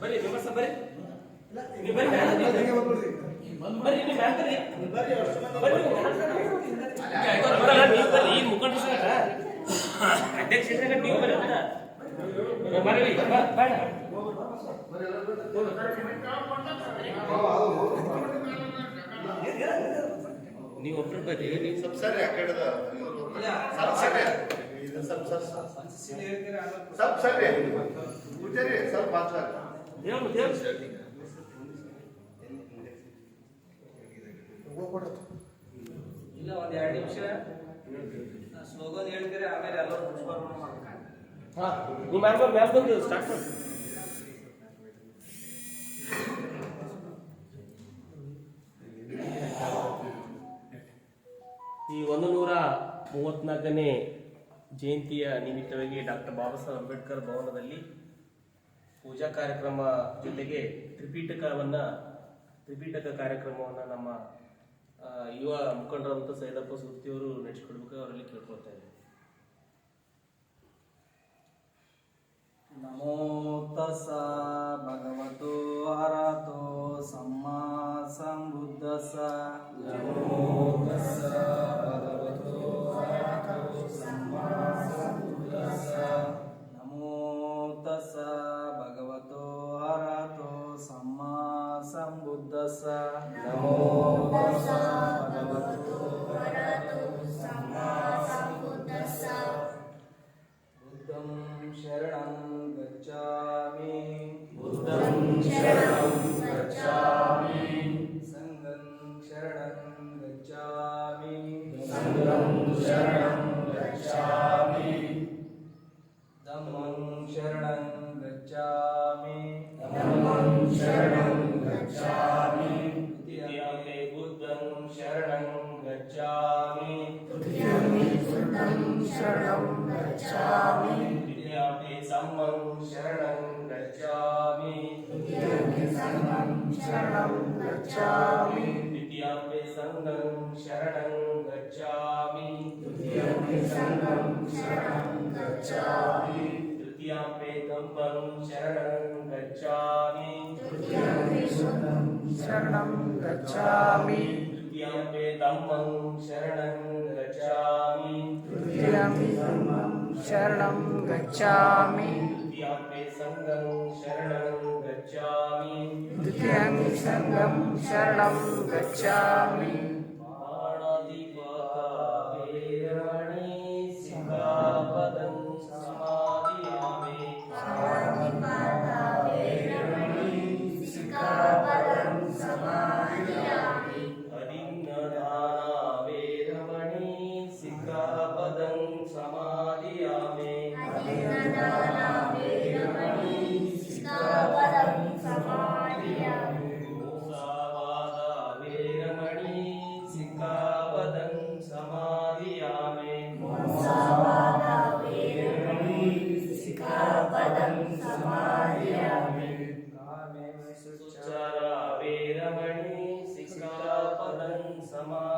ಬರ್ರಿ ವಿಮರ್ಶ ಬರ್ರಿ ನೀವು ಬರ್ರಿ ಬರ್ರಿ ನೀವು ಬರ್ರಿ ಬರ್ರಿ ಬರ್ರಿ ಈ ಮುಖಂಡ ಅಧ್ಯಕ್ಷ ನೀವು ಬರ್ರಿ ಬರ್ರಿ ಬೇಡ ನೀವು ಒಬ್ರು ಬರ್ರಿ ನೀವು ಸ್ವಲ್ಪ ಸರಿ ಆ ಕಡೆ सब सर पूछे सब बात ಇಲ್ಲ ಒಂದು 2 ನಿಮಿಷ ಸ್ಲೋಗನ್ ಹೇಳ್ತಾರೆ ಆಮೇಲೆ ಎಲ್ಲರೂ ಪುಷ್ಪಾರ್ಪಣೆ ಮಾಡ್ತಾರೆ. ಹಾ ನೀವು ಮ್ಯಾಮ್ ಬಂದು ಸ್ಟಾರ್ಟ್ ಮಾಡಿ. ಈ 134ನೇ ಜಯಂತಿಯ ನಿಮಿತ್ತವಾಗಿ ಡಾಕ್ಟರ್ ಬಾಬಾ ಸಾಹೇಬ್ ಅಂಬೇಡ್ಕರ್ ಭವನದಲ್ಲಿ ಪೂಜಾ ಕಾರ್ಯಕ್ರಮ ಜೊತೆಗೆ ತ್ರಿಪೀಠಕ ಕಾರ್ಯಕ್ರಮವನ್ನು ನಮ್ಮ ಯುವ ಮುಖಂಡರಂತ ಸೈದಪ್ಪ ಸೂರ್ತಿಯವರು ನಡೆಸಿಕೊಡ್ಬೇಕು, ಅವರಲ್ಲಿ ಕೇಳ್ಕೊಳ್ತಾ ಇದ್ದಾರೆ. ನಮೋ ತಸ್ಸ ಭಗವತೋ ಅರಹತೋ ಸಮ್ಮಾ ಸಂಬುದ್ಧಸ್ಸ. ನಮೋ ತಸ್ಸ ಭಗವತೋ ಅರಹತೋ ಸಮ್ಮಾ ಸಂಬುದ್ಧಸ್ಸ. ನಮೋ ತಸ್ಸ ಭಗವತೋ ಅರಹತೋ ಸಮ್ಮಾ ಸಂಬುದ್ಧಸ್ಸ. ನಮೋ ತಸ್ಸ ಭಗವತೋ ಅರಹತೋ ಸಮ್ಮಾ ಸಂಬುದ್ಧಸ್ಸ. ಬುದ್ಧಂ ಶರಣಂ ಗಚ್ಚಾಮಿ. ಬುದ್ಧಂ ಶರಣಂ ಗಚ್ಚಾಮಿ. ಸಂಘಂ ಶರಣಂ ಗಚ್ಚಾಮಿ. ಸಂಘಂ ಶರಣಂ ಗಚ್ಚಾಮಿ. ಧಮ್ಮಂ ಶರಣಂ ಗಚ್ಚಾಮಿ. ಧಮ್ಮಂ ಶರಣಂ ಗಚ್ಚಾಮಿ. ದ್ವಿತೀಯಂಪಿ ಬುದ್ಧಂ ಶರಣಂ ಗಚ್ಚಾಮಿ. ದ್ವಿತೀಯಂಪಿ ಬುದ್ಧಂ ಶರಣಂ ಗಚ್ಚಾಮಿ. ದ್ವಿತೀಯಂಪಿ ಸಂಘಂ ಶರಣಂ ಗಚ್ಚಾಮಿ. ದ್ವಿತೀಯಂಪಿ ಸಂಘಂ ಶರಣಂ ಗಚ್ಚಾಮಿ. ದ್ವಿತೀಯಂಪಿ ಸಂಘಂ ಶರಣಂ ಗಚ್ಚಾಮಿ. ದ್ವಿತೀಯಂಪಿ ಸಂಘಂ ಶರಣಂ ಗಚ್ಚಾಮಿ. ತೃತೀಯಂಪಿ ಧಮ್ಮಂ ಶರಣಂ ಗಚ್ಚಾಮಿ. ತೃತೀಯಂಪಿ ಸಂಘಂ ಶರಣಂ ಗಚ್ಚಾಮಿ. ತೃತೀಯಂಪಿ ಧಮ್ಮಂ ಶರಣಂ ಗಚ್ಚಾಮಿ. ತೃತೀಯಂಪಿ ಧಮ್ಮಂ ಶರಣಂ ಗಚ್ಚಾಮಿ. ತೃತೀಯಂಪಿ ಸಂಘಂ ಶರಣಂ ಗಚ್ಚಾಮಿ. ತೃತೀಯಂಪಿ ಸಂಘಂ ಶರಣಂ ಗಚ್ಚಾಮಿ. ಪಾಣಾತಿಪಾತವೇರಣಿ ಸಿಕ್ಖಾಪದಂ ಸಮಾದಿಯಾಮಿ. ಪಾಣಾತಿಪಾತವೇರಣಿ ಸಿಕ್ಖಾಪದಂ ಸಮಾದಿಯಾಮಿ. ಅಧಿನ್ನದಾನವೇರಮಣಿ ಸಿಕ್ಖಾಪದಂ ಸಮಾದಿಯಾಮಿ. ಅಧಿನ್ನದಾನವೇರಮಣಿ ಸಿಕ್ಖಾಪದಂ ಸಮಾದಿಯಾಮಿ. ಮೋಸವಾದವೇರಮಣಿ ಸಿಕ್ಖಾಪದಂ ಸಮಾದಿಯಾಮಿ. ಮೋಸವಾದವೇರಮಣಿ ಸಿಕ್ಖಾಪದಂ ಸಮಾದಿಯಾಮಿ. ಕಾಮೇಶುಚ್ಚಾರವೇರಮಣಿ ಸಿಕ್ಖಾಪದಂ ಸಮಾದಿಯಾಮಿ.